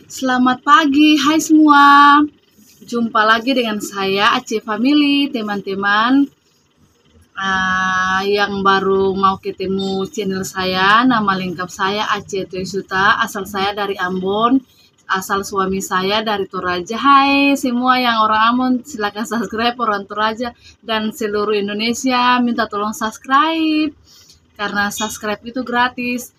Selamat pagi, hai semua. Jumpa lagi dengan saya Aceh Family, teman-teman yang baru mau ketemu channel saya. Nama lengkap saya Aceh Toisuta, asal saya dari Ambon, asal suami saya dari Toraja. Hai semua yang orang Ambon, silakan subscribe orang Toraja dan seluruh Indonesia minta tolong subscribe karena subscribe itu gratis.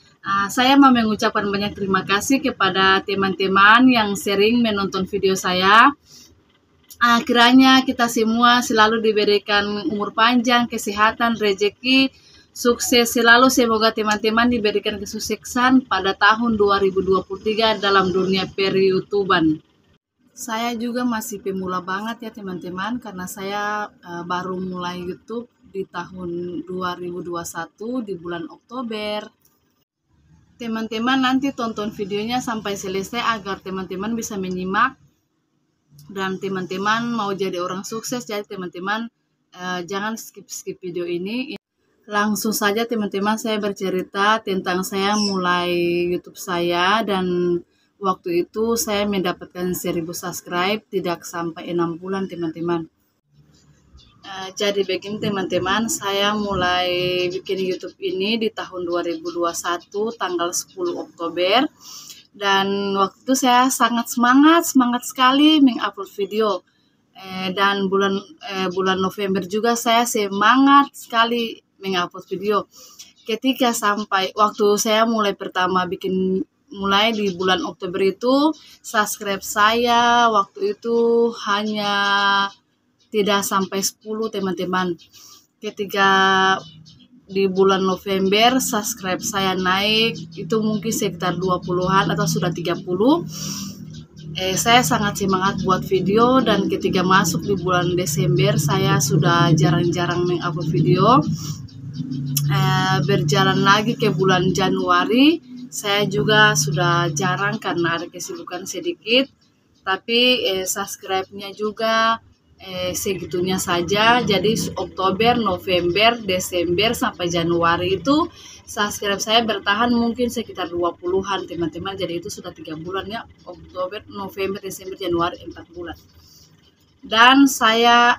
Saya mau mengucapkan banyak terima kasih kepada teman-teman yang sering menonton video saya. Kiranya kita semua selalu diberikan umur panjang, kesehatan, rezeki, sukses selalu. Semoga teman-teman diberikan kesuksesan pada tahun 2023 dalam dunia per-YouTuban. Saya juga masih pemula banget ya teman-teman, karena saya baru mulai YouTube di tahun 2021 di bulan Oktober. Teman-teman nanti tonton videonya sampai selesai agar teman-teman bisa menyimak dan teman-teman mau jadi orang sukses. Jadi teman-teman jangan skip video ini. Langsung saja teman-teman saya bercerita tentang saya mulai YouTube saya, dan waktu itu saya mendapatkan 1000 subscribe tidak sampai 6 bulan teman-teman. Jadi begini teman-teman, saya mulai bikin YouTube ini di tahun 2021 tanggal 10 Oktober. Dan waktu itu saya sangat semangat sekali mengupload video. Dan bulan November juga saya semangat sekali mengupload video. Ketika sampai waktu saya mulai pertama mulai di bulan Oktober itu, subscribe saya waktu itu hanya tidak sampai 10 teman-teman. Ketika di bulan November subscribe saya naik, itu mungkin sekitar 20-an atau sudah 30. Saya sangat semangat buat video, dan ketika masuk di bulan Desember saya sudah jarang-jarang mengupload video. Berjalan lagi ke bulan Januari, saya juga sudah jarang karena ada kesibukan sedikit, tapi subscribe-nya juga segitunya saja. Jadi Oktober, November, Desember sampai Januari itu subscribe saya bertahan mungkin sekitar 20-an teman-teman. Jadi itu sudah 3 bulan ya, Oktober, November, Desember, Januari, 4 bulan. Dan saya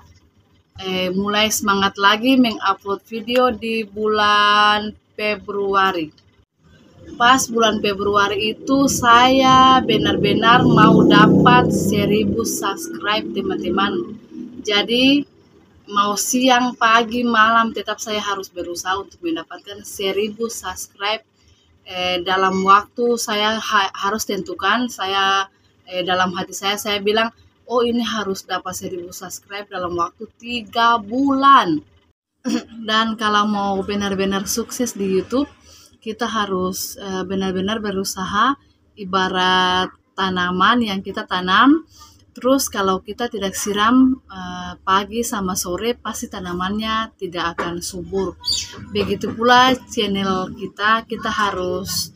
mulai semangat lagi mengupload video di bulan Februari. Pas bulan Februari itu saya benar-benar mau dapat 1000 subscribe teman-teman. Jadi mau siang, pagi, malam tetap saya harus berusaha untuk mendapatkan 1000 subscribe. Dalam waktu saya harus tentukan, saya dalam hati saya bilang, oh ini harus dapat 1000 subscribe dalam waktu 3 bulan. Dan kalau mau benar-benar sukses di YouTube, kita harus benar-benar berusaha, ibarat tanaman yang kita tanam. Terus kalau kita tidak siram pagi sama sore, pasti tanamannya tidak akan subur. Begitu pula channel kita harus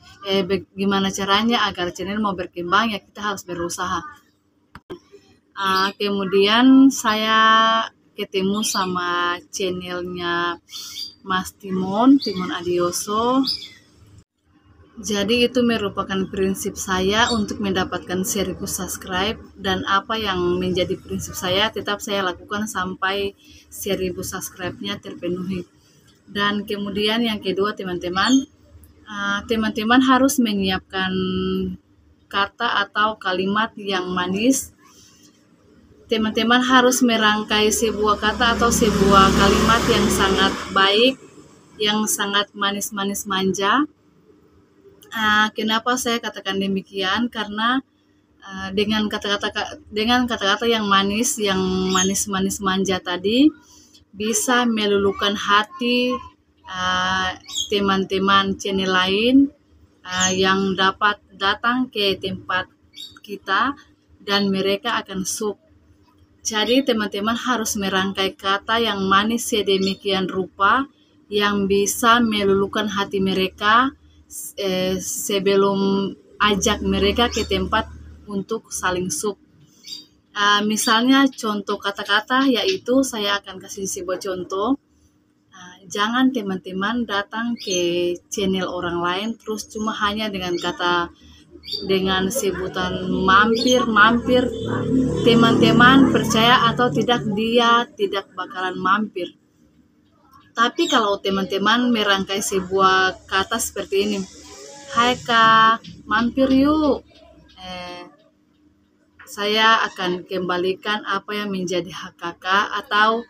gimana caranya agar channel mau berkembang, ya kita harus berusaha. Kemudian saya ketemu sama channelnya Mas Timon Adioso. Jadi itu merupakan prinsip saya untuk mendapatkan 1000 subscribe, dan apa yang menjadi prinsip saya tetap saya lakukan sampai 1000 subscribe-nya terpenuhi. Dan kemudian yang kedua teman-teman, teman-teman harus menyiapkan kata atau kalimat yang manis. Teman-teman harus merangkai sebuah kata atau sebuah kalimat yang sangat baik, yang sangat manis-manis manja. Kenapa saya katakan demikian? Karena dengan kata-kata yang manis-manis manja tadi bisa meluluhkan hati teman-teman channel lain yang dapat datang ke tempat kita, dan mereka akan suka. Jadi teman-teman harus merangkai kata yang manis sedemikian rupa yang bisa meluluhkan hati mereka sebelum ajak mereka ke tempat untuk saling sup. Misalnya contoh kata-kata yaitu, saya akan kasih sebuah contoh. Jangan teman-teman datang ke channel orang lain terus cuma hanya dengan kata dengan sebutan mampir. Teman-teman percaya atau tidak, dia tidak bakalan mampir. Tapi kalau teman-teman merangkai sebuah kata seperti ini, "Hai Kak, mampir yuk. Saya akan kembalikan apa yang menjadi hak kakak," atau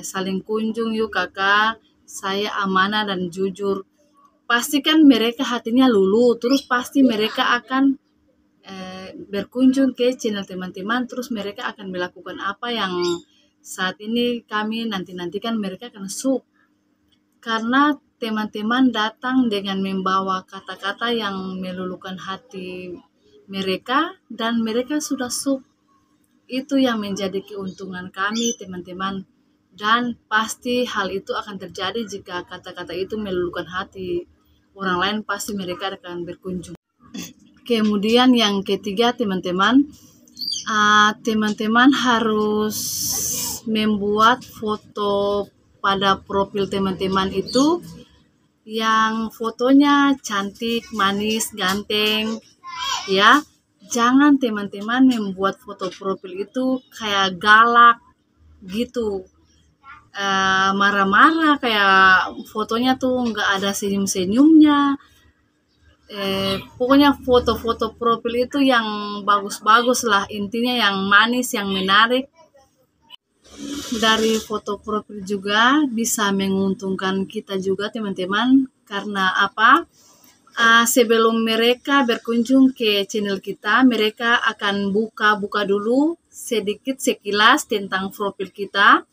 "saling kunjung yuk kakak, saya amanah dan jujur." Pasti kan mereka hatinya luluh, terus pasti mereka akan berkunjung ke channel teman-teman, terus mereka akan melakukan apa yang saat ini kami nanti-nantikan. Mereka akan sub, karena teman-teman datang dengan membawa kata-kata yang meluluhkan hati mereka, dan mereka sudah sub. Itu yang menjadi keuntungan kami, teman-teman. Dan pasti hal itu akan terjadi jika kata-kata itu meluluhkan hati orang lain, pasti mereka akan berkunjung. Kemudian yang ketiga, teman-teman, teman-teman harus membuat foto pada profil teman-teman itu yang fotonya cantik, manis, ganteng, ya. Jangan teman-teman membuat foto profil itu kayak galak gitu, marah-marah, kayak fotonya tuh nggak ada senyum-senyumnya. Pokoknya foto-foto profil itu yang bagus-bagus lah, intinya yang manis, yang menarik. Dari foto profil juga bisa menguntungkan kita juga, teman-teman. Karena apa? Sebelum mereka berkunjung ke channel kita, mereka akan buka-buka dulu sedikit sekilas tentang profil kita.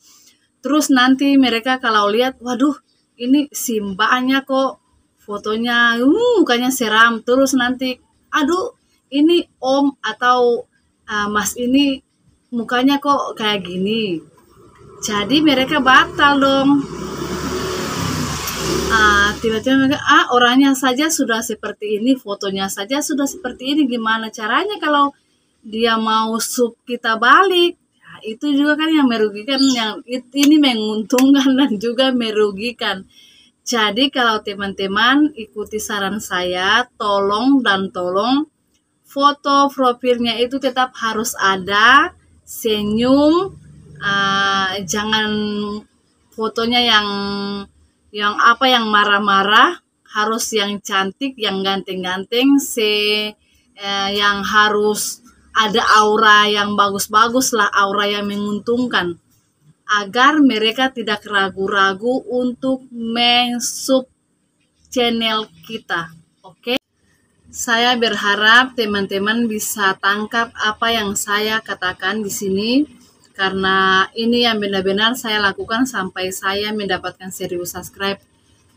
Terus nanti mereka kalau lihat, waduh, ini si mbaknya kok fotonya mukanya seram. Terus nanti, aduh, ini om atau mas ini mukanya kok kayak gini. Jadi mereka batal dong. Tiba-tiba mereka, orangnya saja sudah seperti ini, fotonya saja sudah seperti ini, gimana caranya kalau dia mau sub kita balik? Nah, itu juga kan yang merugikan, yang ini menguntungkan dan juga merugikan. Jadi kalau teman-teman ikuti saran saya, tolong foto profilnya itu tetap harus ada senyum, jangan fotonya yang marah-marah, harus yang cantik, yang ganteng-ganteng, yang harus ada aura yang bagus-bagus lah, aura yang menguntungkan, agar mereka tidak ragu-ragu untuk men-sub channel kita. Oke? Saya berharap teman-teman bisa tangkap apa yang saya katakan di sini, karena ini yang benar-benar saya lakukan sampai saya mendapatkan 1000 subscribe.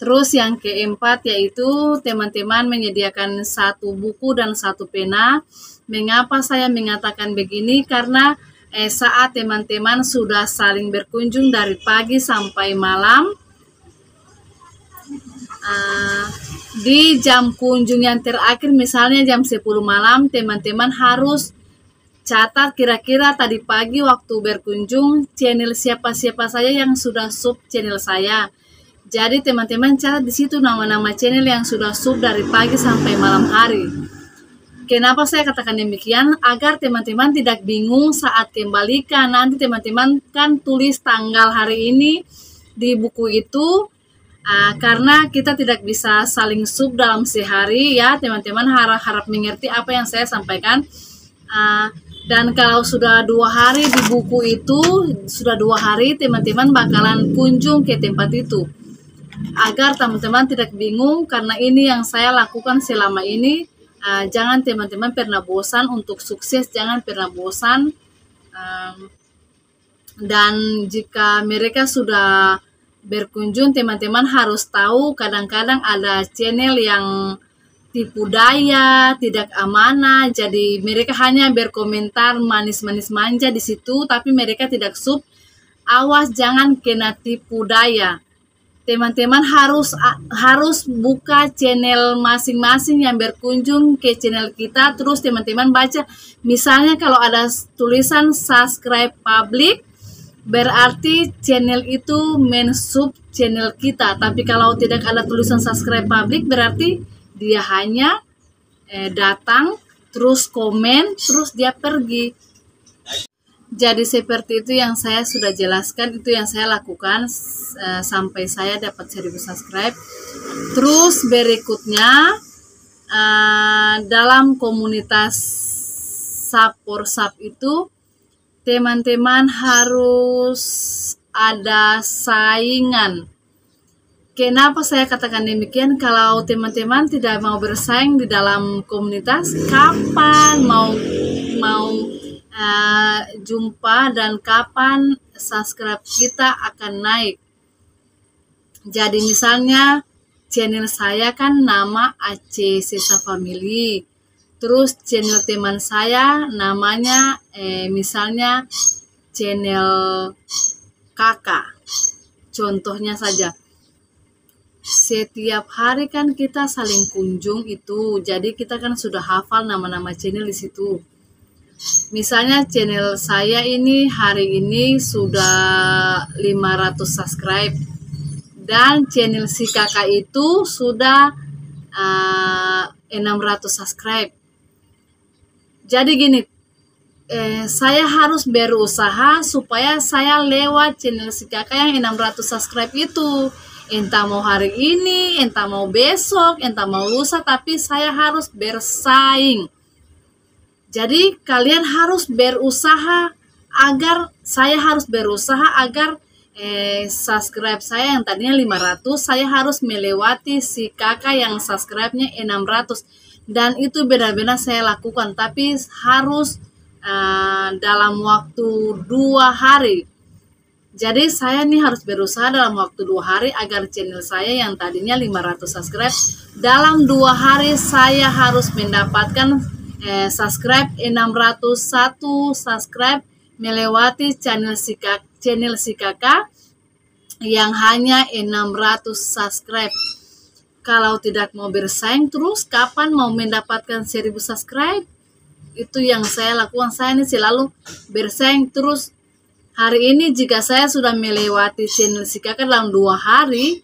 Terus yang keempat yaitu teman-teman menyediakan 1 buku dan 1 pena. Mengapa saya mengatakan begini? Karena saat teman-teman sudah saling berkunjung dari pagi sampai malam, di jam kunjung yang terakhir, misalnya jam 10 malam, teman-teman harus catat kira-kira tadi pagi waktu berkunjung channel siapa-siapa saja yang sudah sub channel saya. Jadi teman-teman catat di situ nama-nama channel yang sudah sub dari pagi sampai malam hari. Kenapa saya katakan demikian? Agar teman-teman tidak bingung saat kembalikan. Nanti teman-teman kan tulis tanggal hari ini di buku itu, karena kita tidak bisa saling sub dalam sehari ya, teman-teman harap mengerti apa yang saya sampaikan. Dan kalau sudah 2 hari di buku itu, sudah 2 hari teman-teman bakalan kunjung ke tempat itu. Agar teman-teman tidak bingung, karena ini yang saya lakukan selama ini. Jangan teman-teman pernah bosan untuk sukses, jangan pernah bosan. Dan jika mereka sudah berkunjung, teman-teman harus tahu kadang-kadang ada channel yang tipu daya, tidak amanah. Jadi mereka hanya berkomentar manis-manis manja di situ, tapi mereka tidak sub. Awas jangan kena tipu daya. Teman-teman harus buka channel masing-masing yang berkunjung ke channel kita. Terus teman-teman baca, misalnya kalau ada tulisan subscribe public, berarti channel itu men-sub channel kita. Tapi kalau tidak ada tulisan subscribe public, berarti dia hanya datang, terus komen, terus dia pergi. Jadi seperti itu yang saya sudah jelaskan, itu yang saya lakukan sampai saya dapat 1000 subscribe. Terus berikutnya dalam komunitas Sapor-Sap itu teman-teman harus ada saingan. Kenapa saya katakan demikian? Kalau teman-teman tidak mau bersaing di dalam komunitas, kapan mau jumpa dan kapan subscribe kita akan naik? Jadi misalnya channel saya kan nama Aceh Sesa Family, terus channel teman saya namanya misalnya channel Kakak, contohnya saja. Setiap hari kan kita saling kunjung itu, jadi kita kan sudah hafal nama-nama channel di situ. Misalnya channel saya ini hari ini sudah 500 subscribe, dan channel si kakak itu sudah 600 subscribe. Jadi gini, saya harus berusaha supaya saya lewat channel si kakak yang 600 subscribe itu. Entah mau hari ini, entah mau besok, entah mau lusa, tapi saya harus bersaing. Jadi kalian harus berusaha agar subscribe saya yang tadinya 500, saya harus melewati si kakak yang subscribe-nya 600. Dan itu benar-benar saya lakukan, tapi harus dalam waktu 2 hari. Jadi saya nih harus berusaha dalam waktu 2 hari agar channel saya yang tadinya 500 subscribe, dalam 2 hari saya harus mendapatkan subscribe 601 subscribe, melewati channel si kakak yang hanya 600 subscribe. Kalau tidak mau bersaing, terus kapan mau mendapatkan 1000 subscribe? Itu yang saya lakukan. Saya ini selalu bersaing terus. Hari ini jika saya sudah melewati channel si kakak dalam 2 hari,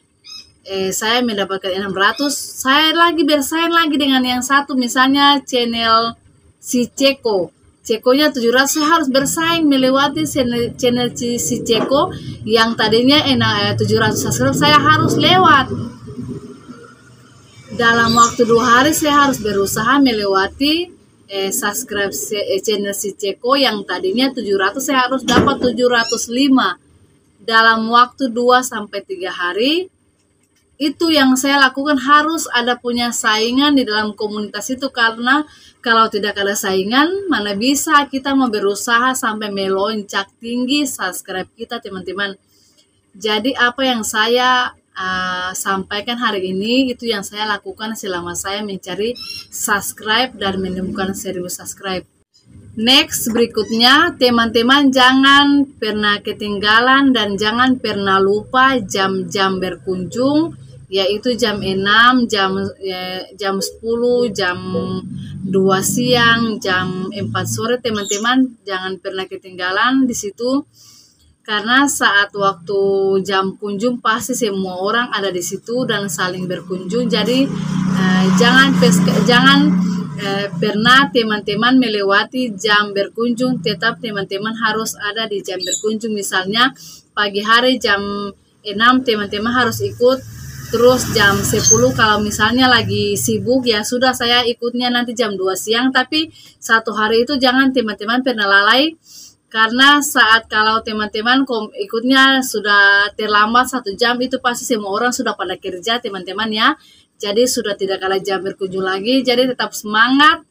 saya mendapatkan 600, saya lagi bersaing lagi dengan yang satu, misalnya channel si Ceko. Cekonya 700, saya harus bersaing melewati channel si Ceko yang tadinya 700 subscribe, saya harus lewat. Dalam waktu 2 hari saya harus berusaha melewati subscribe channel si Ceko yang tadinya 700, saya harus dapat 705 dalam waktu 2-3 hari. Itu yang saya lakukan, harus ada punya saingan di dalam komunitas itu, karena kalau tidak ada saingan, mana bisa kita mau berusaha sampai melonjak tinggi subscribe kita, teman-teman. Jadi apa yang saya sampaikan hari ini, itu yang saya lakukan selama saya mencari subscribe dan menemukan 1000 subscribe. Next, berikutnya, teman-teman jangan pernah ketinggalan dan jangan pernah lupa jam-jam berkunjung, yaitu jam 6, jam 10, jam 2 siang, jam 4 sore, teman-teman jangan pernah ketinggalan di situ. Karena saat waktu jam kunjung pasti semua orang ada di situ dan saling berkunjung. Jadi jangan pernah teman-teman melewati jam berkunjung. Tetap teman-teman harus ada di jam berkunjung. Misalnya pagi hari jam 6 teman-teman harus ikut. Terus jam 10 kalau misalnya lagi sibuk, ya sudah saya ikutnya nanti jam 2 siang. Tapi satu hari itu jangan teman-teman pernah lalai. Karena saat kalau teman-teman ikutnya sudah terlambat 1 jam, itu pasti semua orang sudah pada kerja, teman-teman ya. Jadi sudah tidak ada jam berkunjung lagi. Jadi tetap semangat,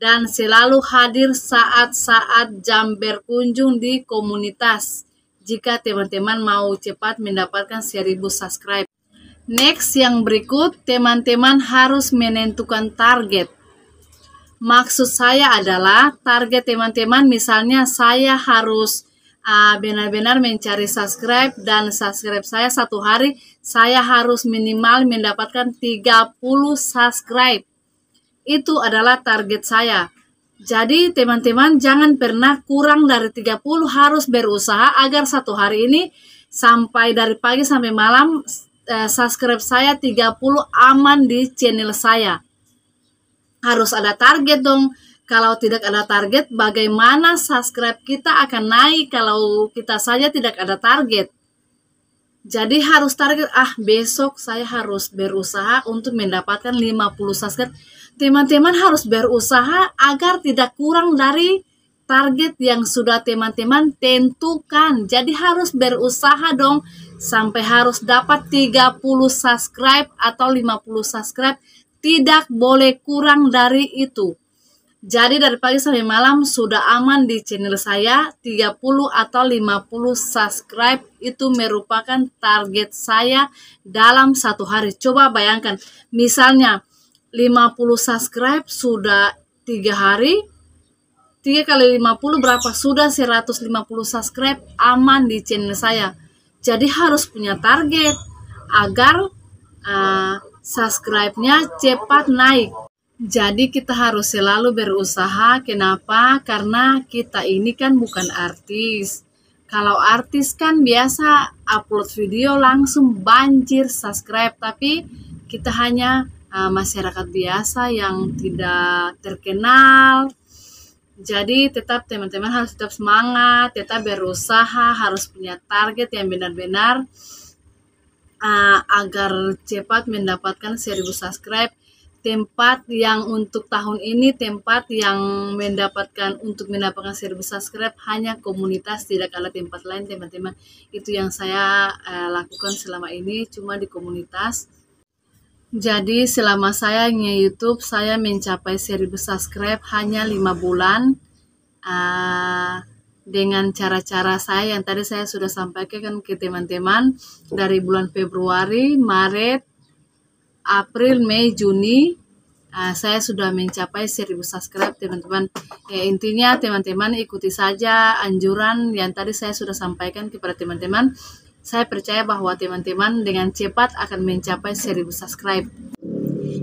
dan selalu hadir saat-saat jam berkunjung di komunitas. Jika teman-teman mau cepat mendapatkan 1000 subscribe. Next, yang berikut, teman-teman harus menentukan target. Maksud saya adalah target teman-teman, misalnya saya harus benar-benar mencari subscribe, dan subscribe saya 1 hari, saya harus minimal mendapatkan 30 subscribe. Itu adalah target saya. Jadi teman-teman jangan pernah kurang dari 30, harus berusaha agar 1 hari ini sampai dari pagi sampai malam subscribe saya 30 aman di channel saya. Harus ada target dong. Kalau tidak ada target, bagaimana subscribe kita akan naik kalau kita saja tidak ada target? Jadi harus target, besok saya harus berusaha untuk mendapatkan 50 subscribe. Teman-teman harus berusaha agar tidak kurang dari target yang sudah teman-teman tentukan. Jadi harus berusaha dong sampai harus dapat 30 subscribe atau 50 subscribe. Tidak boleh kurang dari itu. Jadi dari pagi sampai malam sudah aman di channel saya. 30 atau 50 subscribe itu merupakan target saya dalam satu hari. Coba bayangkan, misalnya 50 subscribe sudah 3 hari. 3 kali 50 berapa? Sudah 150 subscribe aman di channel saya. Jadi harus punya target agar subscribe-nya cepat naik. Jadi kita harus selalu berusaha. Kenapa? Karena kita ini kan bukan artis. Kalau artis kan biasa upload video langsung banjir subscribe. Tapi kita hanya masyarakat biasa yang tidak terkenal. Jadi tetap teman-teman harus tetap semangat, tetap berusaha, harus punya target yang benar-benar agar cepat mendapatkan 1000 subscribe. Tempat yang untuk tahun ini, tempat yang mendapatkan 1000 subscribe hanya komunitas, tidak ada tempat lain teman-teman. Itu yang saya lakukan selama ini, cuma di komunitas. Jadi selama saya nge-YouTube, saya mencapai 1000 subscribe hanya 5 bulan. Dengan cara-cara saya yang tadi saya sudah sampaikan ke teman-teman, dari bulan Februari, Maret, April, Mei, Juni, saya sudah mencapai 1000 subscribe teman-teman. Intinya teman-teman ikuti saja anjuran yang tadi saya sudah sampaikan kepada teman-teman. Saya percaya bahwa teman-teman dengan cepat akan mencapai 1000 subscribe.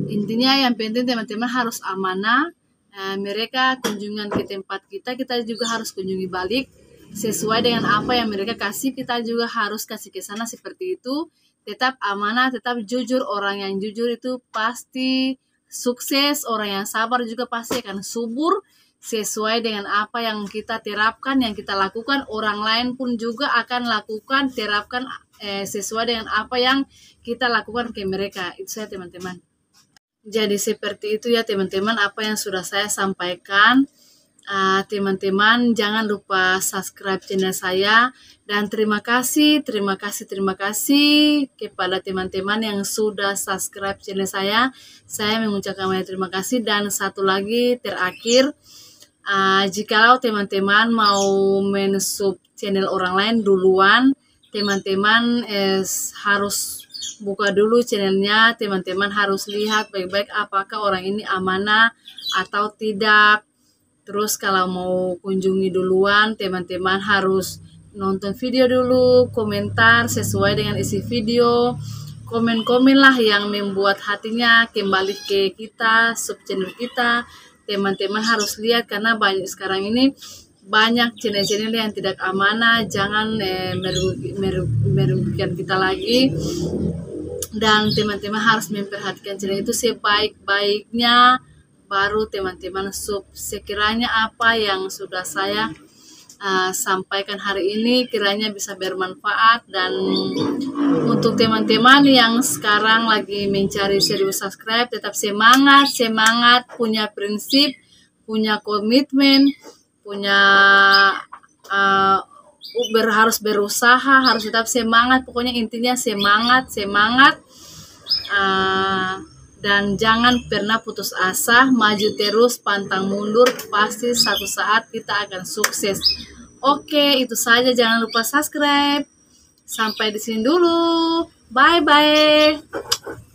Intinya yang penting teman-teman harus amanah. Mereka kunjungan ke tempat kita juga harus kunjungi balik. Sesuai dengan apa yang mereka kasih, kita juga harus kasih ke sana, seperti itu. Tetap amanah, tetap jujur. Orang yang jujur itu pasti sukses. Orang yang sabar juga pasti akan subur. Sesuai dengan apa yang kita terapkan, yang kita lakukan, orang lain pun juga akan lakukan, terapkan sesuai dengan apa yang kita lakukan ke mereka. Itu saya teman-teman. Jadi seperti itu ya teman-teman apa yang sudah saya sampaikan. Teman-teman jangan lupa subscribe channel saya, dan terima kasih kepada teman-teman yang sudah subscribe channel saya. Saya mengucapkan banyak terima kasih. Dan satu lagi terakhir, jikalau teman-teman mau men-sub channel orang lain duluan, teman-teman harus buka dulu channelnya. Teman-teman harus lihat baik-baik apakah orang ini amanah atau tidak. Terus kalau mau kunjungi duluan, teman-teman harus nonton video dulu, komentar sesuai dengan isi video. Komen-komen lah yang membuat hatinya kembali ke kita, sub channel kita. Teman-teman harus lihat, karena banyak sekarang ini banyak channel-channel yang tidak amanah. Jangan merugikan kita lagi. Dan teman-teman harus memperhatikan channel itu sebaik-baiknya, baru teman-teman sub. Sekiranya apa yang sudah saya sampaikan hari ini kiranya bisa bermanfaat. Dan untuk teman-teman yang sekarang lagi mencari 1000 subscribe, tetap semangat, punya prinsip, punya komitmen, punya harus berusaha, harus tetap semangat. Pokoknya intinya semangat. Dan jangan pernah putus asa, maju terus, pantang mundur, pasti satu saat kita akan sukses. Oke, itu saja, jangan lupa subscribe. Sampai di sini dulu. Bye bye.